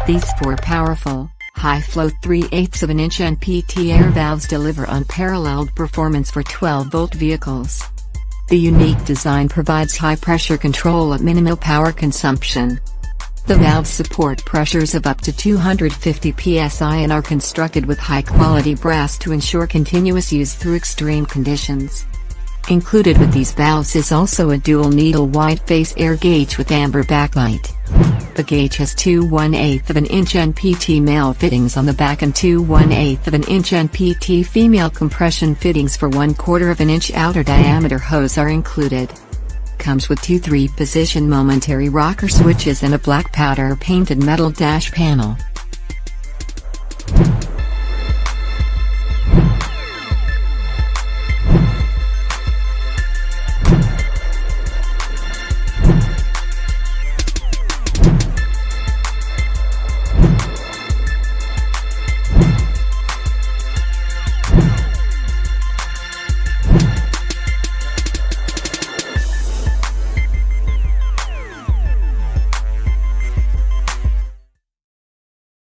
These four powerful, high-flow 3/8 of an inch NPT air valves deliver unparalleled performance for 12-volt vehicles. The unique design provides high-pressure control at minimal power consumption. The valves support pressures of up to 250 psi and are constructed with high-quality brass to ensure continuous use through extreme conditions. Included with these valves is also a dual-needle wide-face air gauge with amber backlight. The gauge has two 1/8 of an inch NPT Male fittings on the back and two 1/8 of an inch NPT Female compression fittings for 1/4 of an inch outer diameter hose are included. Comes with two 3-position momentary rocker switches and a black powder painted metal dash panel.